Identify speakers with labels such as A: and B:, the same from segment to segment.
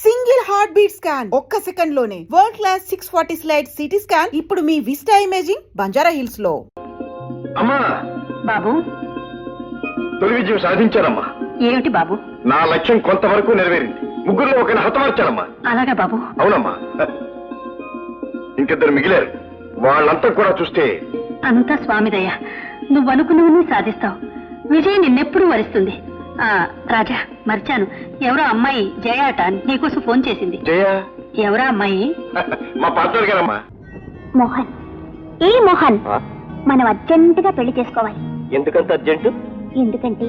A: Single heart beat scan ఒక్క second లోనే world class 640 slide CT scan ఇప్పుడు మీ vista imaging Banjara hills లో.
B: అమ్మా
C: బాబు,
B: తొలి విజయం సాధించారమ్మా.
C: ఏమిటి బాబు?
B: నా లక్ష్యం కొంతవరకు నెరవేరింది. ముగ్గురులో ఒకరిని హతమార్చారమ్మా.
C: అలాగా బాబు?
B: అవునమ్మా. ఇంకిద్దరు మిగిలారు. వాళ్ళంతా కూడా చూస్తే
C: అంతా స్వామిదయ్య. నువ్వు అనుకున్నవన్నీ సాధిస్తావు. విజయ్ నిన్నెప్పుడు వరిస్తుంది. రాజా, మర్చాను, ఎవరో అమ్మాయి జయ అట నీకోసం ఫోన్ చేసింది.
B: జయ?
C: ఎవరా అమ్మాయి?
B: మా పార్ట్నర్ గారమ్మా.
D: మోహన్. ఏ మోహన్, మనం అర్జెంటుగా పెళ్లి చేసుకోవాలి.
B: ఎందుకంత అర్జెంటు?
D: ఎందుకంటే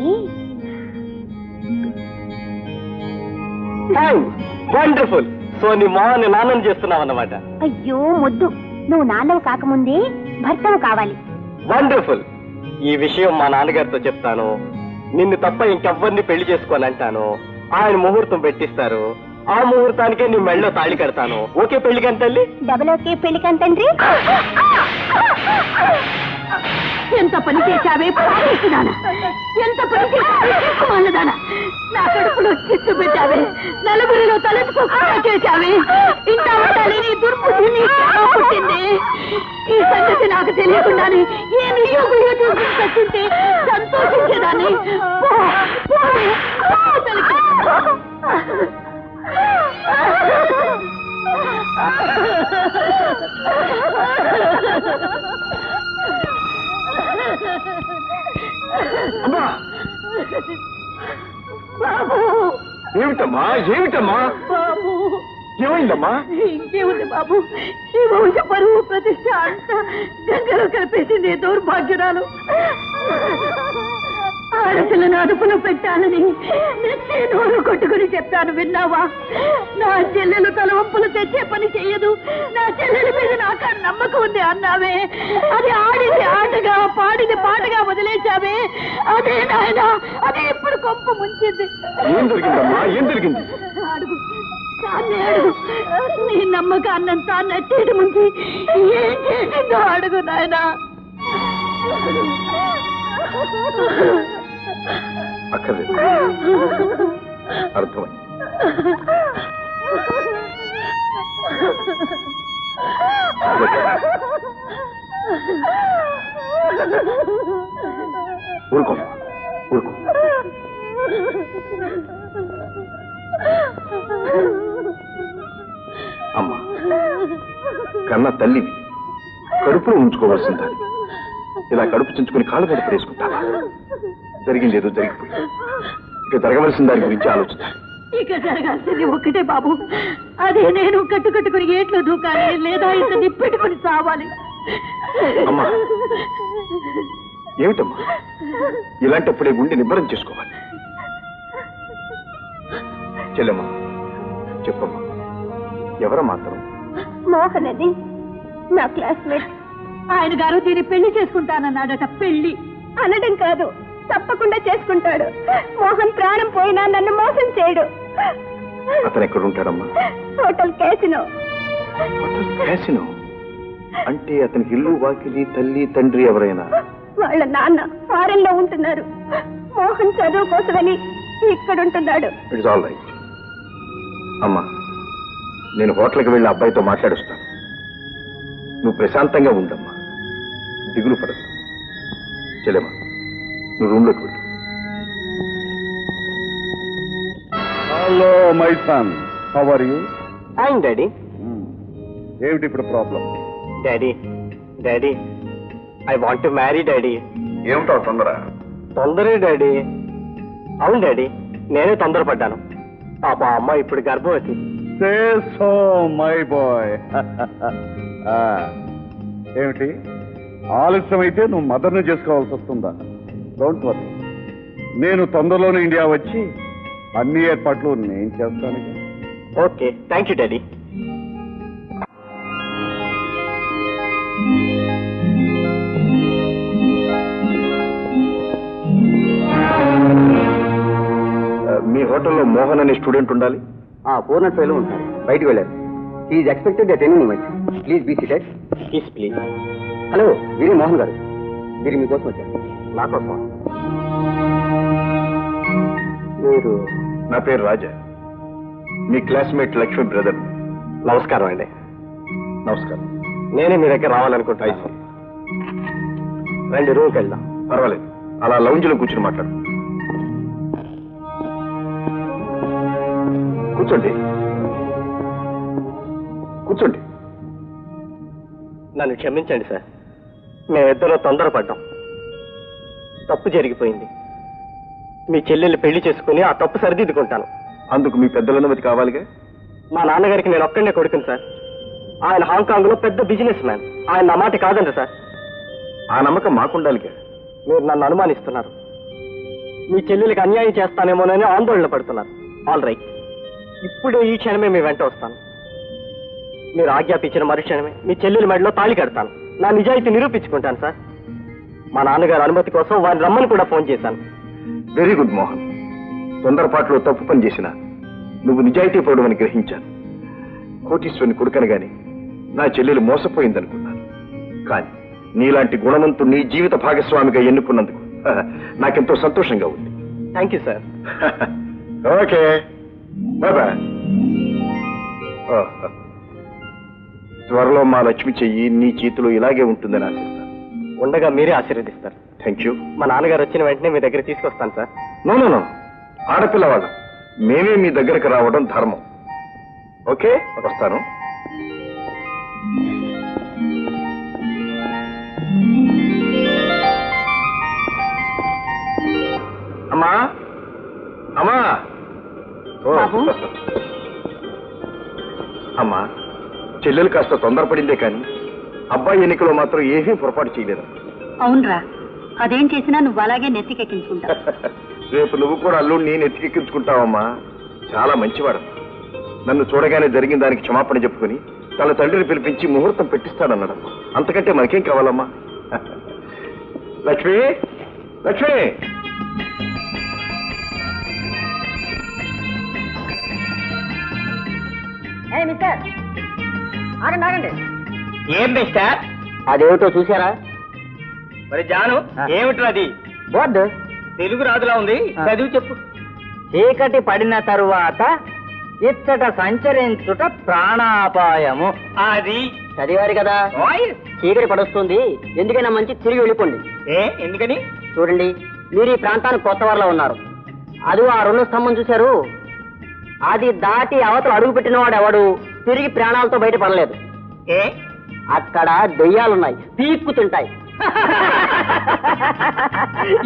B: వండర్ఫుల్. సో నీ మోహన్ నాన్నని చేస్తున్నావు అన్నమాట.
D: అయ్యో మొద్దు, నువ్వు నాన్నవు కాకముందే భర్తవు కావాలి.
B: వండర్ఫుల్. ఈ విషయం మా నాన్నగారితో చెప్తాను. నిన్ను తప్ప ఇంకెవ్వరిని పెళ్లి చేసుకోనంటాను. ఆయన ముహూర్తం పెట్టిస్తారు. ఆ ముహూర్తానికే నీ మెళ్ళలో తాళి కడతాను. ఓకే పెళ్లికని తల్లి?
D: డబల్ ఓకే పెళ్లికని తండ్రి.
C: ఎంత పని చేశావే పారేసినానా? ఎంత పని చేశావేదానా? నా కడుపులో చిత్తు పెట్టావే, నలుగురిలో తలెత్తుకోకుండా చేశావే. ఇంత ఉండాలి నీ దుర్బుద్ధిని పుట్టింది. ఈ సంగతి నాకు తెలియకుండానే ఏ నియోగులు చూసి సంతోషించేదాన్ని. బాబు,
B: ఏమిటమ్మా ఏమిటమ్మా?
C: బాబు,
B: ఏమైందమ్మా?
C: ఇంకేముంది బాబు, ఈ వంశ పరువు ప్రతిష్ట అంతా గంగలో కలిపేసింది దౌర్భాగ్యురాలు. ఆడపిల్లను అదుపులో పెట్టాలని నెత్తి నోరు కొట్టుకుని చెప్పాను, విన్నావా? నా చెల్లెలు తలవంపులు తెచ్చే పని చెయ్యదు, నా చెల్లెల మీద నాకు నమ్మకం ఉంది అన్నావే. అది ఆడింది ఆటగా, పాడింది పాటగా వదిలేశావే. అదే నాయన, అదే ఇప్పుడు కొంప ముంచింది.
B: ఏం జరిగిందమ్మా? ఏం జరిగింది?
C: అడుగు, తానే అడుగు. నీ నమ్మకాన్నంతా నెట్టేటి ముంచి ఏం చేసిందో అడుగు నాయనా.
B: అక్కర్లేదు, అర్థమైంది. ఊరుకో ఊరుకో. అమ్మా, కన్న తల్లివి, కడుపులో ఉంచుకోవాల్సిన దాన్ని ఇలా కడుపు చించుకుని కాళ్ళు మీద పడేసుకుంటావా? జరిగింది ఏదో జరిగిపోయింది. ఇక జరగవలసిన దాని గురించి ఆలోచిస్తా.
C: ఇక జరగాల్సింది ఒక్కటే బాబు, అదే నేను కట్టుకట్టుకుని ఏట్లో దూకాలి, లేదా ఇతన్ని పెట్టుకుని చావాలి.
B: అమ్మా, ఏమిటమ్మా ఇలాంటప్పుడే గుండె నిబ్బరం చేసుకోవాలి. చెల్లెమ్మా, చెప్పమ్మా, ఎవరా మాత్రం?
D: మోహన్ అది నా క్లాస్మేట్.
C: ఆయన గారు దీన్ని పెళ్లి చేసుకుంటానన్నాడట. పెళ్లి
D: అనడం కాదు, తప్పకుండా చేసుకుంటాడు. మోహన్ ప్రాణం పోయినా నన్ను మోసం చేయడు.
B: అతను ఎక్కడ ఉంటాడమ్మా?
D: Hotel casino.
B: క్యాసినో అంటే అతనికి ఇల్లు, వాకిలి, తల్లి, తండ్రి ఎవరైనా?
D: వాళ్ళ నాన్న ఫారెన్ లో ఉంటున్నారు. మోహన్ చదువు కోసమని ఇక్కడ ఉంటున్నాడు.
B: It's all right. అమ్మా, నేను హోటల్కి వెళ్ళి అబ్బాయితో మాట్లాడుస్తాను. నువ్వు ప్రశాంతంగా ఉండమ్మా, దిగులు పడదు. చెల్లెమ్మా, నువ్వు రూమ్లోకి వెళ్ళు.
E: Hello my son, how are you?
B: Fine daddy.
E: ఏమిటి ఇప్పుడు problem?
B: Daddy daddy, I want to marry daddy. ఏమిటో తొందర? తొందరే డాడీ. అవును డాడీ, నేనే తొందరపడ్డాను. పాప అమ్మ ఇప్పుడు గర్భవతి.
E: Say so my boy. ఏమిటి ఆలస్యం అయితే నువ్వు మదర్ని చేసుకోవాల్సి వస్తుందా? డోంట్ వరీ, నేను తొందరలోనే ఇండియా వచ్చి అన్ని ఏర్పాట్లు నేను చేస్తాను.
B: Okay, thank you daddy. మీ హోటల్లో మోహన్ అనే స్టూడెంట్ ఉండాలి.
F: పూర్ణ ఫెయిల్ ఉంటారు, బయటకు వెళ్ళారు. Is expected at any moment. Please be seated.
B: Please please.
F: Hello, వీరి మోహన్ గారు, వీరి మీకోసం వచ్చారు.
B: నా కోసం? మీరు? నా పేరు రాజా. మీ క్లాస్మేట్ లక్ష్మి బ్రదర్.
F: నమస్కారం అండి.
B: నమస్కారం.
F: నేనే మీ దగ్గర రావాలనుకుంటా. రండి, రూమ్కి వెళ్దాం.
B: పర్వాలేదు, అలా లౌంజ్లో కూర్చుని మాట్లాడు. కూర్చోండి కూర్చోండి.
F: నన్ను క్షమించండి సార్, మేమిద్దరూ తొందరపడ్డాం. తప్పు జరిగిపోయింది. మీ చెల్లెల్ని పెళ్లి చేసుకుని ఆ తప్పు సరిదిద్దుకుంటాను.
B: అందుకు మీ పెద్దల అనుమతి కావాలిగా?
F: మా నాన్నగారికి నేను ఒక్కడే కొడుకుని సార్. ఆయన హాంకాంగ్ లో పెద్ద బిజినెస్ మ్యాన్. ఆయన నా మాట కాదండి సార్.
B: ఆ నమ్మకం మాకుండాలిగా.
F: మీరు నన్ను అనుమానిస్తున్నారు. మీ చెల్లెలికి అన్యాయం చేస్తానేమోనని ఆందోళన పడుతున్నారు. ఆల్ రైట్, ఇప్పుడు ఈ క్షణమే మీ వెంట వస్తాను. మీరు ఆజ్ఞాపించిన మరుక్షణమే మీ చెల్లెలి మెడలో తాళి కడతాను. నా నిజాయితీ నిరూపించుకుంటాను సార్. మా నాన్నగారి అనుమతి కోసం వారిని రమ్మని కూడా ఫోన్ చేశాను.
B: Very good Mohan. తొందరపాటులో తప్పు పని చేసినా నువ్వు నిజాయితీ పరుడమని గ్రహించాను. కోటీశ్వరుని కొడుకనగానే నా చెల్లెలు మోసపోయిందనుకున్నాను. కానీ నీలాంటి గుణవంతుణ్ణి జీవిత భాగస్వామిగా ఎన్నుకున్నందుకు నాకెంతో సంతోషంగా ఉంది.
F: Thank you sir.
B: ఓకే, బాబా. త్వరలో మా లక్ష్మి చెయ్యి నీ చేతిలో ఇలాగే ఉంటుందని ఆశిస్తాను.
F: ఉండగా మీరే ఆశీర్వదిస్తారు.
B: Thank you.
F: మా నాన్నగారు వచ్చిన వెంటనే మీ దగ్గర తీసుకొస్తాను సార్.
B: నో, ఆడపిల్లవాళ్ళం మేమే మీ దగ్గరకు రావడం ధర్మం. ఓకే, వస్తాను. అమ్మా అమ్మా. అమ్మా, చెల్లెలు కాస్త తొందరపడిందే కానీ అబ్బాయి ఎన్నికలో మాత్రం ఏమీ పొరపాటు చేయలేదు.
C: అవునరా, అదేం చేసినా నువ్వు అలాగే నెత్తికెక్కించుకుంటావు.
B: రేపు నువ్వు కూడా అల్లుడిని నెత్తికెక్కించుకుంటావమ్మా. చాలా మంచివాడు. నన్ను చూడగానే జరిగిన దానికి క్షమాపణ చెప్పుకుని తన తండ్రిని పిలిపించి ముహూర్తం పెట్టిస్తాడన్నాడు. అంతకంటే మనకేం కావాలమ్మా? లక్ష్మి, లక్ష్మి.
D: మిస్టర్ ఆగండి ఆగండి.
F: ఏం మిస్టర్?
D: అదేమిటో చూసారా?
F: మరి జాను, ఏమిట్రా అది?
D: బోర్డు
F: తెలుగు రాదులా ఉంది, చదివి చెప్పు.
D: చీకటి పడిన తరువాత ఇచ్చట సంచరించుట ప్రాణాపాయము.
F: అది
D: చదివారు కదా? చీకటి పడుస్తుంది, ఎందుకైనా మంచి తిరిగి వెళ్ళిపోండి.
F: ఎందుకని?
D: చూడండి, మీరు ఈ ప్రాంతానికి కొత్త వారిలో ఉన్నారు. అది ఆ 2 స్తంభం చూశారు? అది దాటి అవతల అడుగు పెట్టిన వాడు ఎవడు తిరిగి ప్రాణాలతో బయట పడలేదు. అక్కడ దెయ్యాలున్నాయి, పీక్కుతుంటాయి.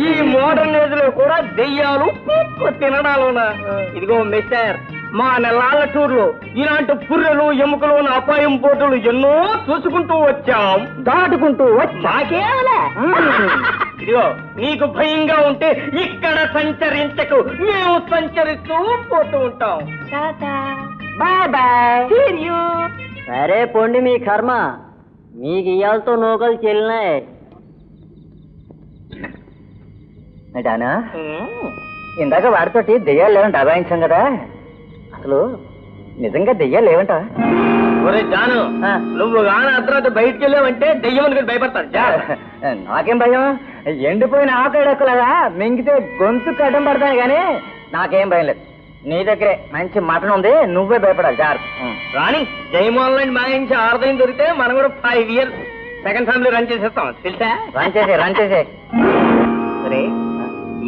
F: ఈ మోడర్న్ ఏజ్ లో కూడా దెయ్యాలు తినడాలునా? ఇదిగో మిస్టర్, మా నెలాళ్ళ టూర్లో ఇలాంటి పుర్రెలు ఎముకలు అపాయం బోర్డులు ఎన్నో చూసుకుంటూ వచ్చాం, దాటుకుంటూ వచ్చాకేలా. ఇదిగో, నీకు భయంగా ఉంటే ఇక్కడ సంచరించకు, మేము సంచరిస్తూ పోతూ ఉంటాం.
D: Bye bye. సరే పొండి, మీ కర్మ. మీకు ఇయ్యాలతో నూకలు చెల్లినాయి. డానా, ఇందాక వాడితోటి దెయ్యాలు లేవంట అభాయించాం కదా, అసలు నిజంగా దెయ్యాలు లేవంట?
F: ఒరే జాను, నువ్వు గాన అర్ధరాత్రి బయటికి వెళ్ళావంటే దెయ్యం అనుకుని భయపడతాను.
D: నాకేం భయం? ఎండిపోయిన ఆకడెక్కలాగా మింగితే గొంతు కట్టం పడతాను కానీ నాకేం భయం లేదు. నీ దగ్గరే మంచి మటన్ ఉంది, నువ్వే భయపడాలి.
F: రాణి, జయమోహన్ లాంటి మాయించి ఆర్దయం దొరికితే మనం కూడా 5 years సెకండ్ ఫ్యామిలీ రన్ చేసేస్తాం, తెలుసా?
D: రన్ చేసే.
F: సరే,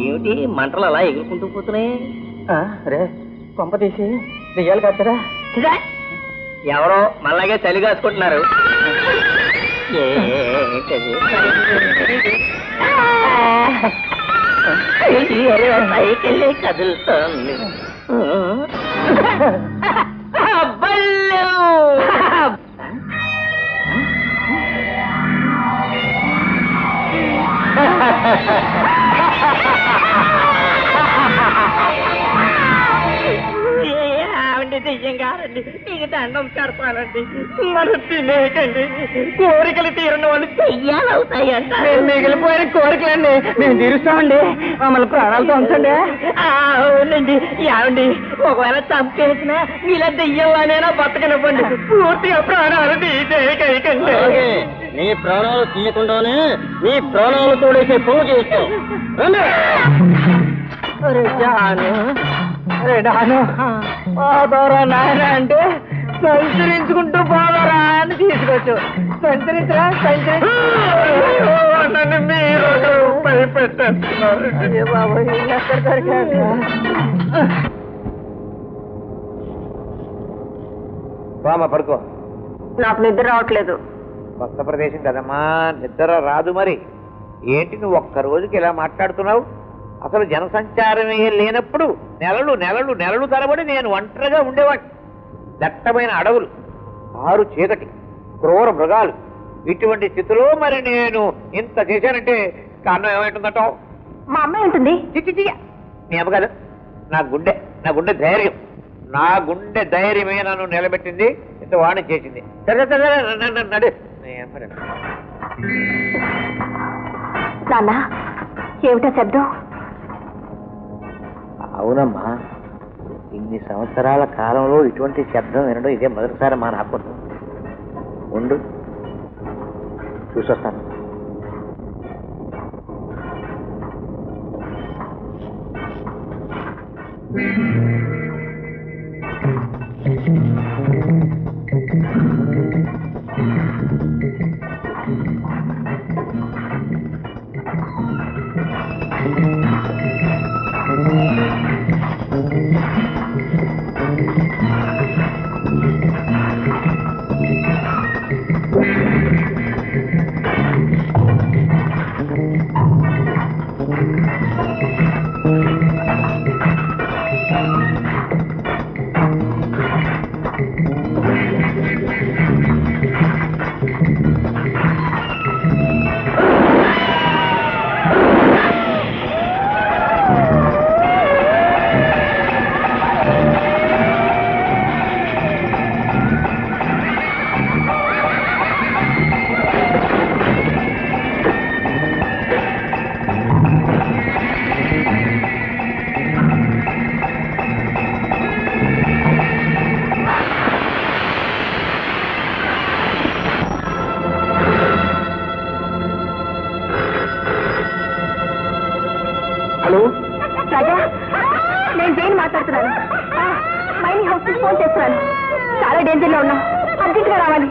F: ఏమిటి మంటలు అలా ఎగురుకుంటూ పోతున్నాయి?
D: రే, కొంప తీసి దెయ్యాలు కట్టరా?
F: ఎవరో మళ్ళాగే చలి కాసుకుంటున్నారు.
D: సైకిల్ కదులుతోంది.
F: దెయ్యం కాదండి, నీకు దండం పెడతానండి. మనం తినేకండి, కోరికలు తీరిన వాళ్ళు దెయ్యాలు అవుతాయంట.
D: మేము మిగిలిపోయిన కోరికలండి మేము తీరుస్తామండి, మమ్మల్ని ప్రాణాలతో ఉంచండి.
F: అవునండి. ఏమండి, ఒకవేళ చంపేసినా ఇలా దెయ్యంలానైనా బతకనివ్వండి, పూర్తిగా ప్రాణాలు తీసేకండి.
D: నీ ప్రాణాలు తీయకుండానే నీ ప్రాణాలు తోడేసే పువ్వు చేస్తాం. డాను,
F: పోదరా నాయన అంటే సంచరించుకుంటూ పోదరా అని తీసుకొచ్చు. సంచరించరా నన్ను మీరు భయపెట్టేస్తున్నారు. అయ్యో బాబు ఎక్కడ దొరికారు?
G: బామ్మ పడుకో.
C: నాకు నిద్ర రావట్లేదు.
G: కొత్త ప్రదేశం కదమ్మా, నిద్ర రాదు. మరి ఏంటి నువ్వు ఒక్క రోజుకి ఇలా మాట్లాడుతున్నావు? అసలు జనసంచారమే లేనప్పుడు నెలలు నెలలు నెలలు తరబడి నేను ఒంటరిగా ఉండేవాడిని. దట్టమైన అడవులు, ఆరు చీకటి, క్రూర మృగాలు, ఇటువంటి స్థితిలో మరి నేను ఇంత చేశానంటే కారణం ఏమైంటుందటో?
C: మా అమ్మ ఉంటుంది.
G: చిచ్చి నీ అమ్మ కాదు, నా గుండె ధైర్యం. నా గుండె ధైర్యమే నన్ను నిలబెట్టింది, ఇంత వాణి చేసింది. సరే సరే నడు.
C: నాన్న ఏమిటా శబ్దం?
G: అవునమ్మా, ఇన్ని సంవత్సరాల కాలంలో ఇటువంటి శబ్దం వినడం ఇదే మొదటిసారి మా నాకు. ఉండు చూసొస్తాను.
C: రాజా, నేను జైన్ మాట్లాడుతున్నాను. మైనింగ్ హౌస్ కి ఫోన్ చేస్తున్నాను. చాలా డేంజర్ లో ఉన్నాం, అర్జెంట్ గా రావాలి.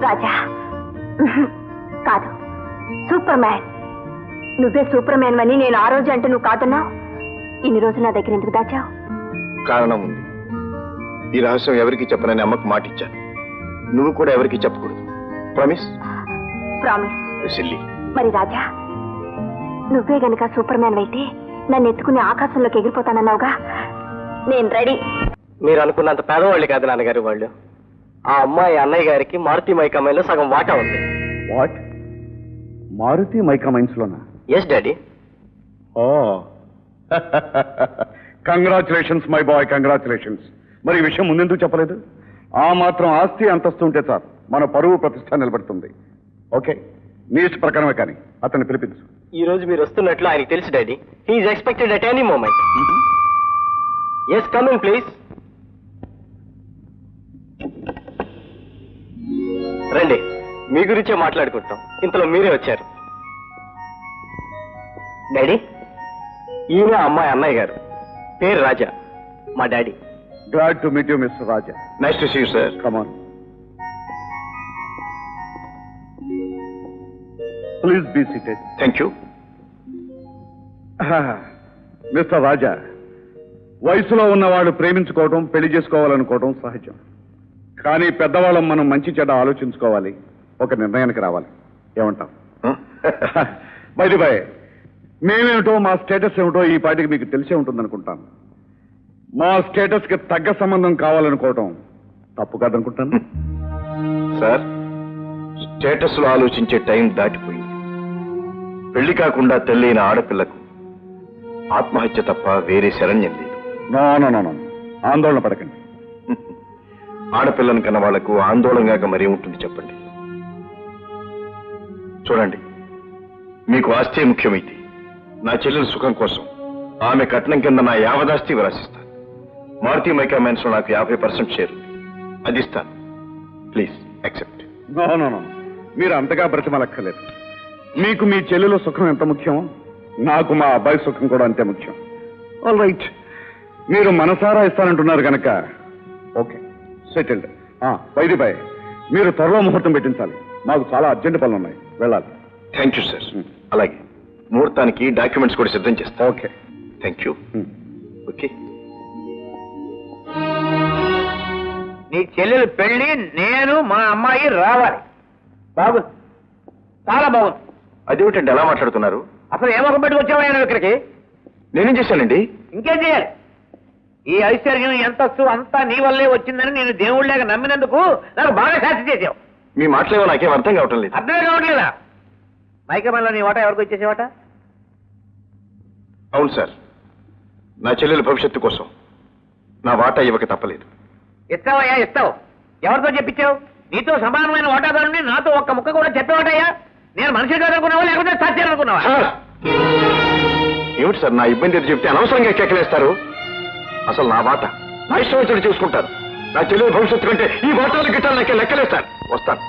C: రాజా కాదు, సూపర్ మ్యాన్. నువ్వే సూపర్ మ్యాన్ అని నేను ఆ రోజు అంటే నువ్వు కాదన్నావు. ఇన్ని రోజులు నా దగ్గర ఎందుకు దాచావు?
B: కారణం ఉంది. ఈ రహస్యం ఎవరికి చెప్పనని అమ్మకు మాట ఇచ్చాను. నువ్వు కూడా ఎవరికి చెప్పకూడదు. ప్రామిస్?
C: ప్రామిస్.
B: సిల్లీ.
C: మరి రాజా, నువ్వే గనక సూపర్ మ్యాన్ అయితే నన్ను ఎత్తుకుని ఆకాశంలోకి ఎగిరిపోతానన్నావుగా. నేను రెడీ.
F: మీరు అనుకున్నంత పేదవాళ్ళు కాదు నాన్నగారు వాళ్ళు. ఆ అమ్మాయి అన్నయ్య గారికి మారుతి మైకమైన్లో సగం వాటా ఉంది.
E: వాట్? మారుతి మైకా మైన్స్ లోనా?
F: Yes daddy.
E: Oh congratulations my boy, congratulations. మరి ఈ విషయం ముందెందుకు చెప్పలేదు? ఆ మాత్రం ఆస్తి అంతస్తు ఉంటే చాలు, మన పరువు ప్రతిష్ట నిలబడుతుంది. ఓకే, నీ ఇష్ట ప్రకారమే, కానీ అతన్ని పిలిపించు.
F: ఈ రోజు మీరు వస్తున్నట్లు ఆయనకి తెలుసు daddy. He's expected at any moment. Yes, come in please. రండి, మీ గురించే మాట్లాడుకుంటాం. ఇంతలో మీరే వచ్చారు. డాడీ, ఈయన అమ్మాయి అన్నయ్య గారు, పేరు రాజా, మా daddy.
E: Glad to meet you mister Raja.
B: Nice to see you sir.
E: Come on, please be seated.
B: Thank you.
E: Mister Raja, వయసులో ఉన్నవాళ్ళు ప్రేమించుకోవటం, పెళ్లి చేసుకోవాలనుకోవటం సహజం. కానీ పెద్దవాళ్ళం మనం మంచి చెడ్డ ఆలోచించుకోవాలి, ఒక నిర్ణయానికి రావాలి. ఏమంటాం? బై ది బై, మేమేమిటో, మా స్టేటస్ ఏమిటో ఈ పాటికి మీకు తెలిసే ఉంటుందనుకుంటాను. మా స్టేటస్ కి తగ్గ సంబంధం కావాలనుకోవటం తప్పు కాదనుకుంటాను.
B: సార్, స్టేటస్ లో ఆలోచించే టైం దాటిపోయింది. పెళ్లి కాకుండా తెల్లైన ఆడపిల్లకు ఆత్మహత్య తప్ప వేరే శరణ్యం లేదు.
E: నో నో నో నో, ఆందోళన పడకండి.
B: ఆడపిల్లని కన్న వాళ్లకు ఆందోళనగా మరీ ఉంటుంది చెప్పండి. చూడండి, మీకు ఆస్తే ముఖ్యమైతే నా చెల్లెల సుఖం కోసం ఆమె కట్నం కింద నా యావదాస్తి విరాసిస్తాను. మారుతి మైకా మైన్స్ లో నాకు 50% షేర్ ఉంది, అది ఇస్తాను. Please accept.
E: No no no, మీరు అంతగా బ్రతిమలక్కర్లేదు. మీకు మీ చెల్లెల సుఖం ఎంత ముఖ్యం, నాకు మా అబ్బాయి సుఖం కూడా అంతే ముఖ్యం. ఆల్ రైట్, మీరు మనసారా ఇస్తానంటున్నారు కనుక okay, settled. By the by, మీరు త్వరలో ముహూర్తం పెట్టించాలి. మాకు చాలా అర్జెంట్ పనులు ఉన్నాయి, వెళ్ళాలి.
B: Thank you sir. అలాగే ముహూర్తానికి డాక్యుమెంట్స్ కూడా సిద్ధం చేస్తా.
E: Okay,
B: thank you. ఓకే.
G: నీ చెల్లెలు పెళ్లి నేను మా అమ్మాయి రావాలి. బాగుంది, చాలా బాగుంది.
B: అదేమిటండి అలా మాట్లాడుతున్నారు?
G: అసలు ఏమొక పెట్టుకొచ్చావా నువ్వు ఇక్కడికి?
B: నేనేం చేశానండి?
G: ఇంకేం చేయాలి? ఈ ఐశ్వర్యం ఎంతస్తు అంతా నీ వల్లే వచ్చిందని నేను దేవుళ్ళగా నమ్మినందుకు నాకు బాగా శాస్తి చేసావు.
B: మీ మాటలేవో నాకేం అర్థం కావటం లేదు.
G: అర్థమే కావట్లేదా? మైకమల్లో నీ వాటా ఎవరికి వచ్చేసేవాట?
B: అవును సార్, నా చెల్లెల భవిష్యత్తు కోసం నా వాటా ఇవ్వక తప్పలేదు.
G: ఇస్తావయ్యా, ఇస్తావు. ఎవరితో చెప్పించావు? నీతో సమానమైన వాటాదారుని నాతో ఒక్క ముక్క కూడా చెప్పేవాటయ్యా? నేను మనిషి కాదనుకున్నావా లేకపోతే సత్యాలనుకున్నావా?
B: ఏమిటి సార్, నా ఇబ్బంది ఎదురు చెప్తే అనవసరంగా కేకలేస్తారు? అసలు నా వాటా నా ఇష్టం వచ్చినట్టు చూసుకుంటాను. నా చెల్లెల భవిష్యత్తు కంటే ఈ వాటాలు గిట్టాలు నాకే లెక్కలేస్తారు. వస్తాను.